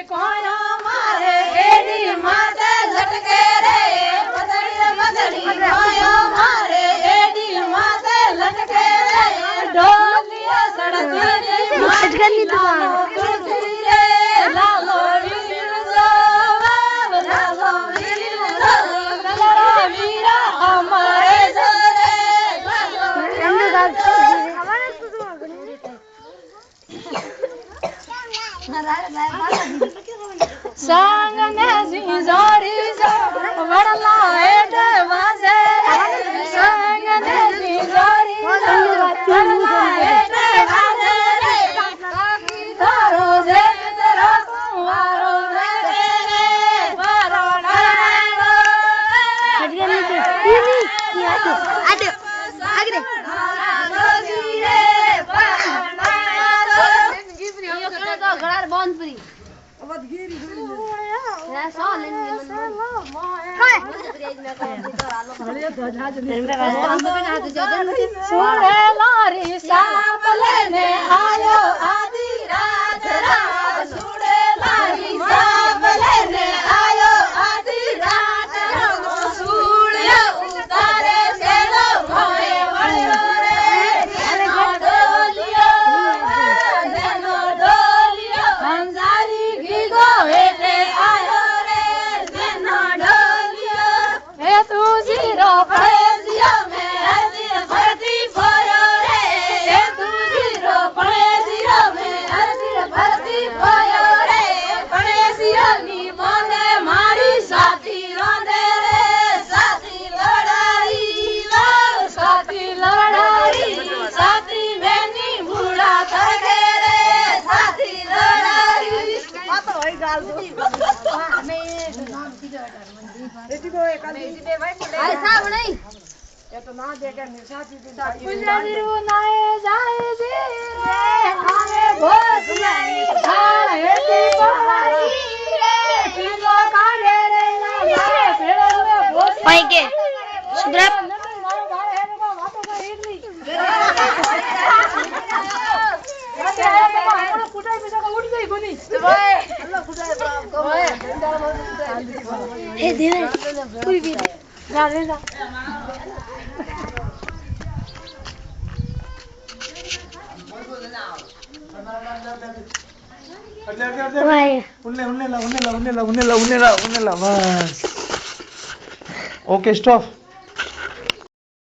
કોણો મારે એડી માથે લટકે રે મદડી મદડી કોયો મારે એડી માથે લટકે રે ઢોલિયા સડકની માથની તુલસી રે લાલો વીરો લાલો વીરો વીરા અમારે જોરે संग में सिंजोरी जो वड़ला हेठ वाजे संग में सिंजोरी जो वड़ला हेठ वाजे रे धारो जे तेरा कुंवारो रे वारो नारो हटके नीचे ये आगे आगे रे गड़ार बंद परी अवध गिरी ना सो लेन काय सुरे लारी साप लेने आयो आधी रात रात सुरे लारी साप लेने आयो आधी रात सूर्य उतारे सेलो मोए वळ्यो रे नो डोलियो हंसारी गीगो हेठे आयो रे नो डोलियो हे तू जीरो पड़ेसियो में हसी भरती फोयो रे हे तू जीरो पड़ेसियो में हसी भरती फोयो रे पड़ेसियो नी मोने मारी साथी रोंदे रे साथी लड़ाई लो साथी लड़ाई साथी मैनी बूढ़ा कर गे रे साथी लड़ाई आ तो होई गाल दो मैं नाम सीधे एटी को एक आदमी सीधे भाई बोले ऐसा नहीं ये तो ना देगा निशाची की दादी पुजारी रो नाए जाए जी रे आवे भोज नहीं खाल हेती पहाड़ी रे किलो काढ़े रे ना जाए फेरो में भोज भाई के सुधरा मारो भाई है को वातो को हीडली कुटाई पीछे को उठ गई कोनी भाई अल्लाह कुटाई बाप को हे देवे कोई भी जा ले जा भाई उन्ने ला बस ओके स्टॉप